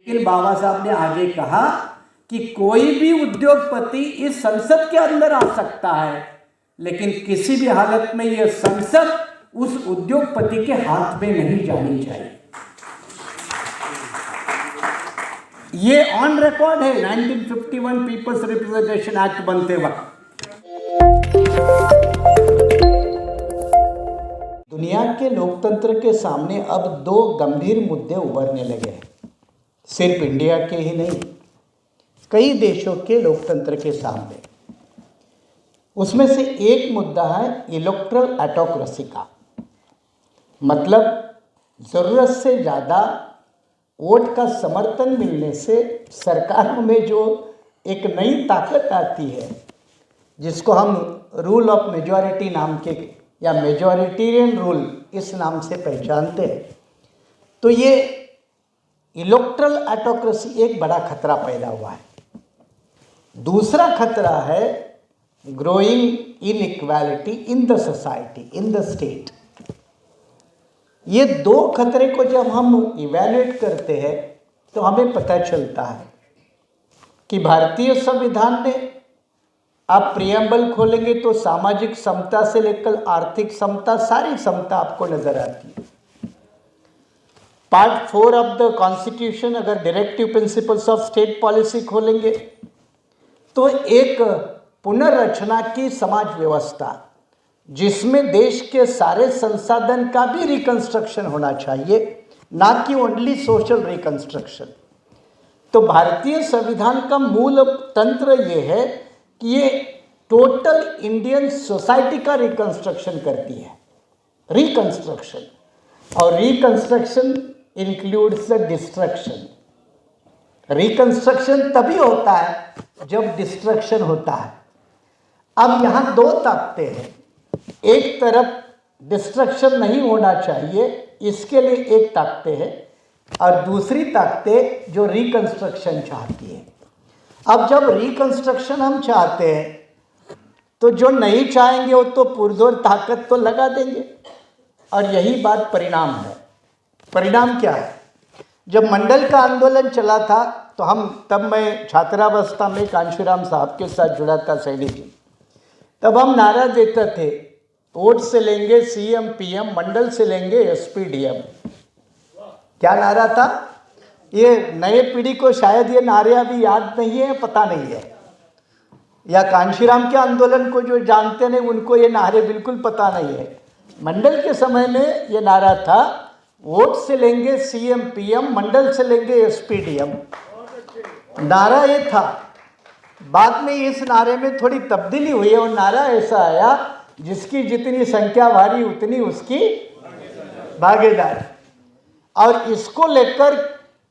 लेकिन बाबा साहब ने आगे कहा कि कोई भी उद्योगपति इस संसद के अंदर आ सकता है, लेकिन किसी भी हालत में यह संसद उस उद्योगपति के हाथ में नहीं जानी चाहिए। ये ऑन रिकॉर्ड है 1951 पीपल्स रिप्रेजेंटेशन एक्ट बनते वक्त। दुनिया के लोकतंत्र के सामने अब दो गंभीर मुद्दे उभरने लगे हैं। सिर्फ इंडिया के ही नहीं, कई देशों के लोकतंत्र के सामने। उसमें से एक मुद्दा है इलेक्टोरल ऑटोक्रेसी का, मतलब ज़रूरत से ज़्यादा वोट का समर्थन मिलने से सरकारों में जो एक नई ताकत आती है, जिसको हम रूल ऑफ मेजॉरिटी नाम के या मेजॉरिटेरियन रूल इस नाम से पहचानते हैं। तो ये इलेक्टोरल ऑटोक्रेसी एक बड़ा खतरा पैदा हुआ है। दूसरा खतरा है growing inequality in the society, in the state. ये दो खतरे को जब हम इवैल्यूएट करते हैं तो हमें पता चलता है कि भारतीय संविधान ने, आप प्रियम्बल खोलेंगे तो सामाजिक समता से लेकर आर्थिक समता, सारी समता आपको नजर आती है। पार्ट 4 ऑफ द कॉन्स्टिट्यूशन, अगर directive principles of state policy खोलेंगे तो एक पुनर्रचना की समाज व्यवस्था, जिसमें देश के सारे संसाधन का भी रिकंस्ट्रक्शन होना चाहिए, ना कि ओनली सोशल रिकंस्ट्रक्शन। तो भारतीय संविधान का मूल तंत्र ये है कि ये टोटल इंडियन सोसाइटी का रिकंस्ट्रक्शन करती है, रिकंस्ट्रक्शन। और reconstruction includes the destruction. Reconstruction तभी होता है जब डिस्ट्रक्शन होता है। अब यहाँ दो ताकतें हैं। एक तरफ डिस्ट्रक्शन नहीं होना चाहिए, इसके लिए एक ताकतें हैं, और दूसरी ताकतें जो रिकंस्ट्रक्शन चाहती है। अब जब रिकंस्ट्रक्शन हम चाहते हैं तो जो नहीं चाहेंगे वो तो पुरजोर ताकत तो लगा देंगे, और यही बात परिणाम है। परिणाम क्या है? जब मंडल का आंदोलन चला था तो तब मैं छात्रावस्था में कांशीराम साहब के साथ जुड़ा था, सैनिक जी। तब हम नारा देते थे, वोट से लेंगे सीएम पीएम, मंडल से लेंगे एसपी डीएम। क्या नारा था? ये नए पीढ़ी को शायद ये नारे अभी याद नहीं है, पता नहीं है, या कांशीराम के आंदोलन को जो जानते नहीं उनको ये नारे बिल्कुल पता नहीं है। मंडल के समय में ये नारा था, वोट से लेंगे सीएम पीएम, मंडल से लेंगे एसपी डीएम। नारा ये था। बाद में इस नारे में थोड़ी तब्दीली हुई है और नारा ऐसा आया, जिसकी जितनी संख्या भारी उतनी उसकी भागीदारी। और इसको लेकर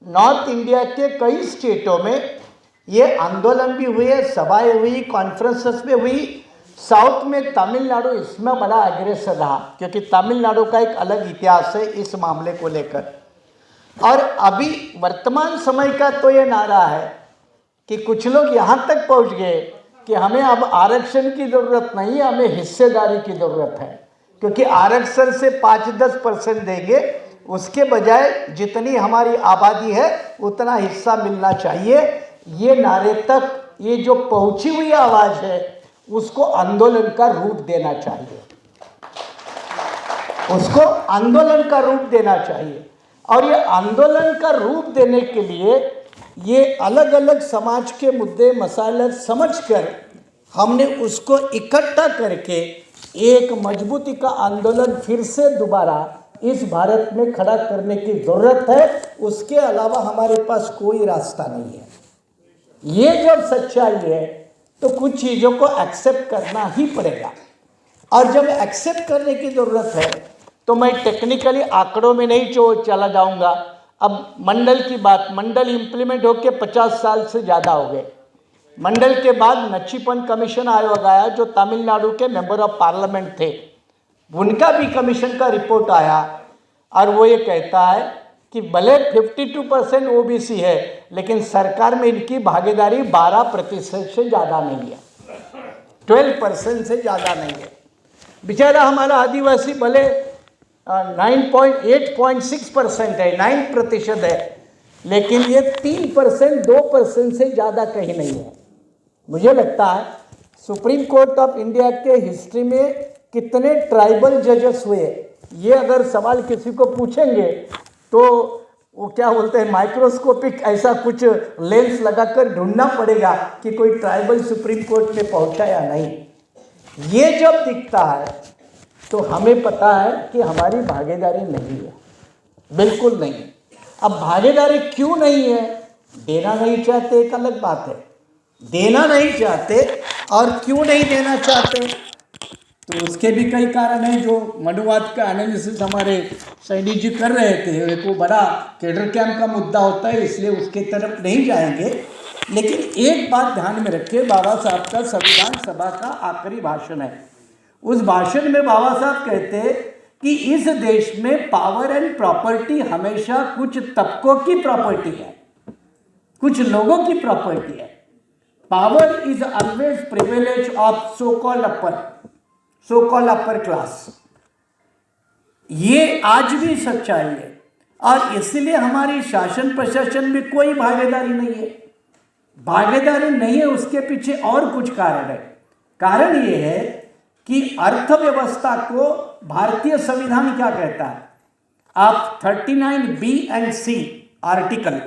नॉर्थ इंडिया के कई स्टेटों में ये आंदोलन भी हुए, सभाएं हुई, कॉन्फ्रेंसेस में हुई। साउथ में तमिलनाडु इसमें बड़ा अग्रेसर रहा, क्योंकि तमिलनाडु का एक अलग इतिहास है इस मामले को लेकर। और अभी वर्तमान समय का तो ये नारा है कि कुछ लोग यहाँ तक पहुँच गए कि हमें अब आरक्षण की ज़रूरत नहीं है, हमें हिस्सेदारी की ज़रूरत है, क्योंकि आरक्षण से 5-10% देंगे, उसके बजाय जितनी हमारी आबादी है उतना हिस्सा मिलना चाहिए। ये नारे तक ये जो पहुंची हुई आवाज़ है उसको आंदोलन का रूप देना चाहिए, उसको आंदोलन का रूप देना चाहिए। और ये आंदोलन का रूप देने के लिए ये अलग अलग समाज के मुद्दे मसाले समझकर हमने उसको इकट्ठा करके एक मजबूती का आंदोलन फिर से दोबारा इस भारत में खड़ा करने की ज़रूरत है। उसके अलावा हमारे पास कोई रास्ता नहीं है। ये जब सच्चाई है तो कुछ चीज़ों को एक्सेप्ट करना ही पड़ेगा, और जब एक्सेप्ट करने की ज़रूरत है तो मैं टेक्निकली आंकड़ों में नहीं चला जाऊंगा। अब मंडल की बात, मंडल इम्प्लीमेंट होकर 50 साल से ज़्यादा हो गए। मंडल के बाद नच्छीपन कमीशन आयोग आया, जो तमिलनाडु के मेंबर ऑफ पार्लियामेंट थे, उनका भी कमीशन का रिपोर्ट आया, और वो ये कहता है कि भले 52% ओबीसी है, लेकिन सरकार में इनकी भागीदारी 12% से ज़्यादा नहीं है, 12% से ज़्यादा नहीं है। बेचारा हमारा आदिवासी भले 9.8.6% है, 9% है, लेकिन ये 3%, 2% से ज़्यादा कहीं नहीं है। मुझे लगता है सुप्रीम कोर्ट ऑफ इंडिया के हिस्ट्री में कितने ट्राइबल जजेस हुए, ये अगर सवाल किसी को पूछेंगे तो वो क्या बोलते हैं, माइक्रोस्कोपिक ऐसा कुछ लेंस लगाकर ढूंढना पड़ेगा कि कोई ट्राइबल सुप्रीम कोर्ट में पहुंचा या नहीं। ये जब दिखता है तो हमें पता है कि हमारी भागीदारी नहीं है, बिल्कुल नहीं। अब भागीदारी क्यों नहीं है? देना नहीं चाहते एक अलग बात है, देना नहीं चाहते और क्यों नहीं देना चाहते तो उसके भी कई कारण हैं जो मनुवाद का एनालिसिस हमारे सैनी जी कर रहे थे। एक वो बड़ा केडर कैंप का मुद्दा होता है, इसलिए उसके तरफ नहीं जाएंगे। लेकिन एक बात ध्यान में रखिए, बाबा साहब का संविधान सभा का आखिरी भाषण है। उस भाषण में बाबा साहब कहते हैं कि इस देश में पावर एंड प्रॉपर्टी हमेशा कुछ तबकों की प्रॉपर्टी है, कुछ लोगों की प्रॉपर्टी है। Power is always privilege of so called upper class. ये आज भी सच्चाई है और इसलिए हमारी शासन प्रशासन में कोई भागीदारी नहीं है। भागीदारी नहीं है, उसके पीछे और कुछ कारण है। कारण ये है कि अर्थव्यवस्था को भारतीय संविधान क्या कहता है? आप 39B एंड C आर्टिकल,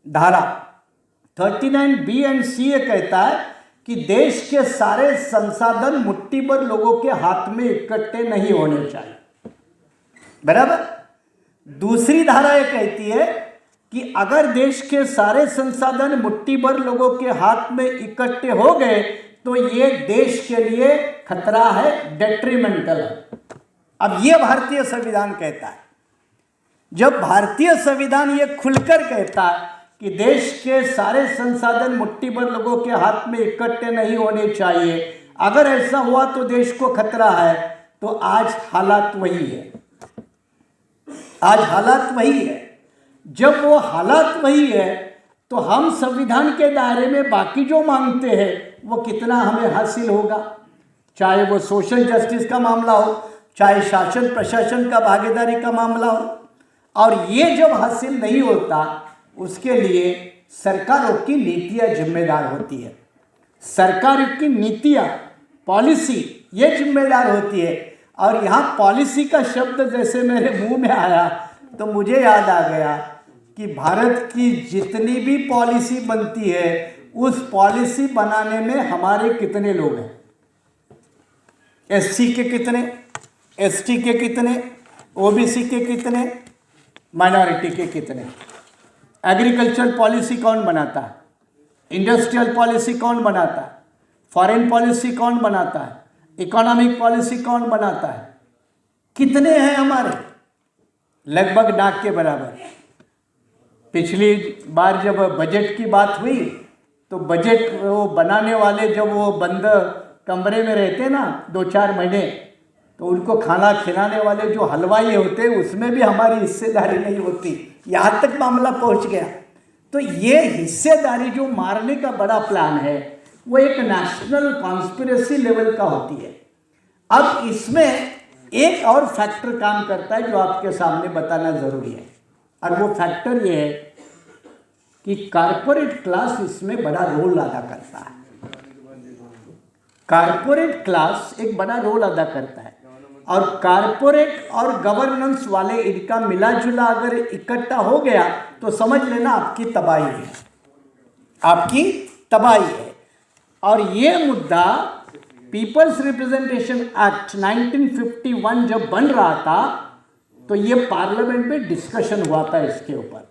धारा 39B एंड C ये कहता है कि देश के सारे संसाधन मुट्ठी भर लोगों के हाथ में इकट्ठे नहीं होने चाहिए, बराबर। दूसरी धारा ये कहती है कि अगर देश के सारे संसाधन मुट्ठी भर लोगों के हाथ में इकट्ठे हो गए तो ये देश के लिए खतरा है, डेट्रीमेंटल है। अब ये भारतीय संविधान कहता है। जब भारतीय संविधान ये खुलकर कहता है कि देश के सारे संसाधन मुट्ठी भर लोगों के हाथ में इकट्ठे नहीं होने चाहिए, अगर ऐसा हुआ तो देश को खतरा है, तो आज हालात वही है। आज हालात वही है। जब वो हालात वही है तो हम संविधान के दायरे में बाकी जो मांगते हैं वो कितना हमें हासिल होगा, चाहे वो सोशल जस्टिस का मामला हो, चाहे शासन प्रशासन का भागीदारी का मामला हो। और ये जब हासिल नहीं होता उसके लिए सरकारों की नीतियाँ जिम्मेदार होती है। सरकार की नीतियाँ, पॉलिसी ये जिम्मेदार होती है। और यहाँ पॉलिसी का शब्द जैसे मेरे मुंह में आया तो मुझे याद आ गया कि भारत की जितनी भी पॉलिसी बनती है उस पॉलिसी बनाने में हमारे कितने लोग हैं, SC के कितने, ST के कितने, OBC के कितने, माइनॉरिटी के कितने। एग्रीकल्चर पॉलिसी कौन बनाता है, इंडस्ट्रियल पॉलिसी कौन बनाता है, फॉरेन पॉलिसी कौन बनाता है, इकोनॉमिक पॉलिसी कौन बनाता है, कितने हैं हमारे? लगभग नाक के बराबर। पिछली बार जब बजट की बात हुई तो बजट वो बनाने वाले जब वो बंद कमरे में रहते ना 2-4 महीने, तो उनको खाना खिलाने वाले जो हलवाई होते उसमें भी हमारी हिस्सेदारी नहीं होती, यहाँ तक मामला पहुँच गया। तो ये हिस्सेदारी जो मारने का बड़ा प्लान है वो एक नेशनल कॉन्स्पिरेसी लेवल का होती है। अब इसमें एक और फैक्टर काम करता है जो आपके सामने बताना ज़रूरी है, और वो फैक्टर ये है कि कारपोरेट क्लास इसमें बड़ा रोल अदा करता है। कारपोरेट क्लास एक बड़ा रोल अदा करता है और कारपोरेट और गवर्नेंस वाले इनका मिला जुला अगर इकट्ठा हो गया तो समझ लेना आपकी तबाही है, आपकी तबाही है। और ये मुद्दा पीपल्स रिप्रेजेंटेशन एक्ट 1951 जब बन रहा था तो ये पार्लियामेंट में डिस्कशन हुआ था इसके ऊपर।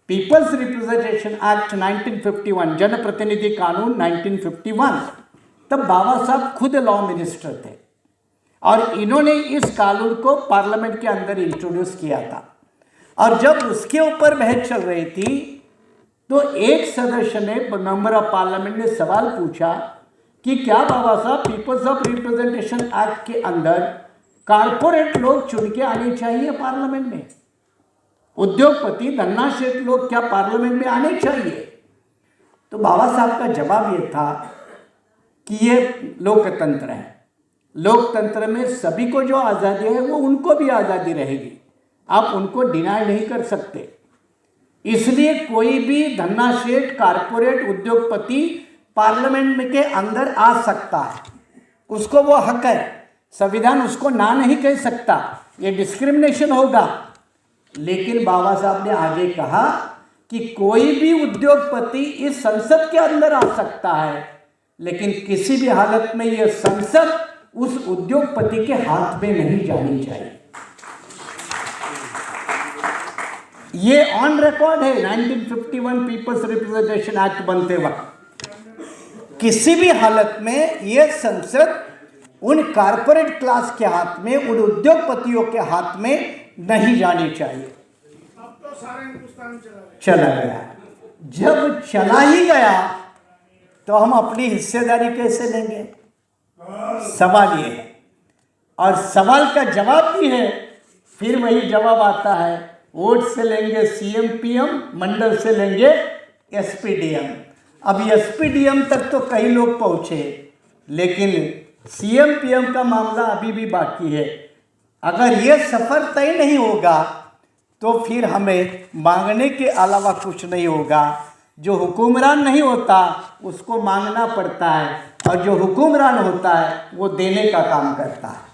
पीपल्स रिप्रेजेंटेशन एक्ट 1951, जन प्रतिनिधि कानून 1951, तब बाबा साहब खुद लॉ मिनिस्टर थे और इन्होंने इस कानून को पार्लियामेंट के अंदर इंट्रोड्यूस किया था। और जब उसके ऊपर बहस चल रही थी तो एक सदस्य ने, मेंबर ऑफ पार्लियामेंट ने सवाल पूछा कि क्या बाबा साहब पीपल्स ऑफ रिप्रेजेंटेशन एक्ट के अंदर कारपोरेट लोग चुन के आने चाहिए पार्लियामेंट में? उद्योगपति धन्ना शेठ लोग क्या पार्लियामेंट में आने चाहिए? तो बाबा साहब का जवाब ये था कि ये लोकतंत्र है, लोकतंत्र में सभी को जो आज़ादी है वो उनको भी आज़ादी रहेगी, आप उनको डिनाई नहीं कर सकते। इसलिए कोई भी धन्ना सेठ, कारपोरेट, उद्योगपति पार्लियामेंट में के अंदर आ सकता है, उसको वो हक है, संविधान उसको ना नहीं कह सकता, ये डिस्क्रिमिनेशन होगा। लेकिन बाबा साहब ने आगे कहा कि कोई भी उद्योगपति इस संसद के अंदर आ सकता है, लेकिन किसी भी हालत में यह संसद उस उद्योगपति के हाथ में नहीं जानी चाहिए। ये ऑन रिकॉर्ड है 1951 पीपल्स रिप्रेजेंटेशन एक्ट बनते वक्त। किसी भी हालत में यह संसद उन कारपोरेट क्लास के हाथ में, उन उद्योगपतियों के हाथ में नहीं जानी चाहिए। अब तो सारे हिंदुस्तान चला गया। जब चला ही गया तो हम अपनी हिस्सेदारी कैसे लेंगे, सवाल ये है। और सवाल का जवाब भी है, फिर वही जवाब आता है, वोट से लेंगे सीएम पीएम, मंडल से लेंगे एसपीडीएम। अब एसपीडीएम तक तो कई लोग पहुंचे, लेकिन सीएम पीएम का मामला अभी भी बाकी है। अगर ये सफ़र तय नहीं होगा तो फिर हमें मांगने के अलावा कुछ नहीं होगा। जो हुक्मरान नहीं होता उसको मांगना पड़ता है, और जो हुक्मरान होता है वो देने का काम करता है।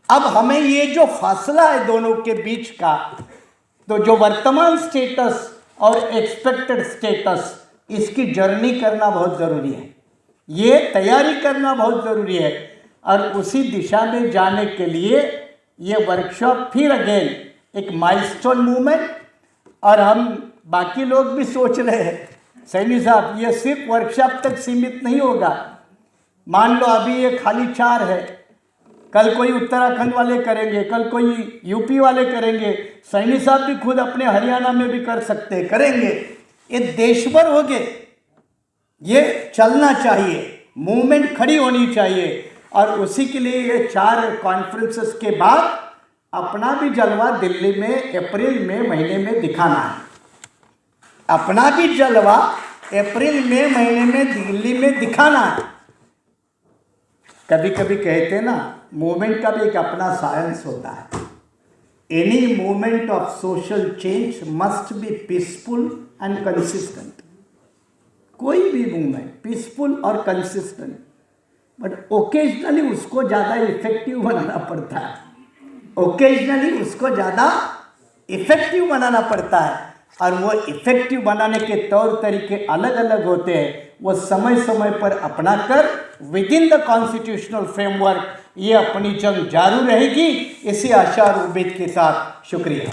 अब हमें ये जो फासला है दोनों के बीच का, तो जो वर्तमान स्टेटस और एक्सपेक्टेड स्टेटस, इसकी जर्नी करना बहुत ज़रूरी है, ये तैयारी करना बहुत ज़रूरी है। और उसी दिशा में जाने के लिए ये वर्कशॉप फिर अगेन एक माइलस्टोन मूवमेंट। और हम बाकी लोग भी सोच रहे हैं, सैनी साहब, ये सिर्फ वर्कशॉप तक सीमित नहीं होगा। मान लो अभी ये खाली 4 है, कल कोई उत्तराखंड वाले करेंगे, कल कोई यूपी वाले करेंगे, सैनी साहब भी खुद अपने हरियाणा में भी कर सकते हैं, करेंगे। ये देश भर हो गए, ये चलना चाहिए, मूवमेंट खड़ी होनी चाहिए। और उसी के लिए ये 4 कॉन्फ्रेंसेस के बाद अपना भी जलवा दिल्ली में अप्रैल में महीने में दिखाना है। अपना भी जलवा अप्रैल में महीने में दिल्ली में दिखाना है। कभी कभी कहते हैं ना, मूवमेंट का भी एक अपना साइंस होता है। Any movement of social change must be peaceful and consistent. कोई भी मूवमेंट पीसफुल और कंसिस्टेंट, बट ओकेजनली उसको ज़्यादा इफेक्टिव बनाना पड़ता है। ओकेजनली उसको ज़्यादा इफेक्टिव बनाना पड़ता है, और वो इफेक्टिव बनाने के तौर तरीके अलग अलग होते हैं। वो समय समय पर अपना कर with in the constitutional framework ये अपनी जंग जारी रहेगी। इसी आशा और उम्मीद के साथ शुक्रिया।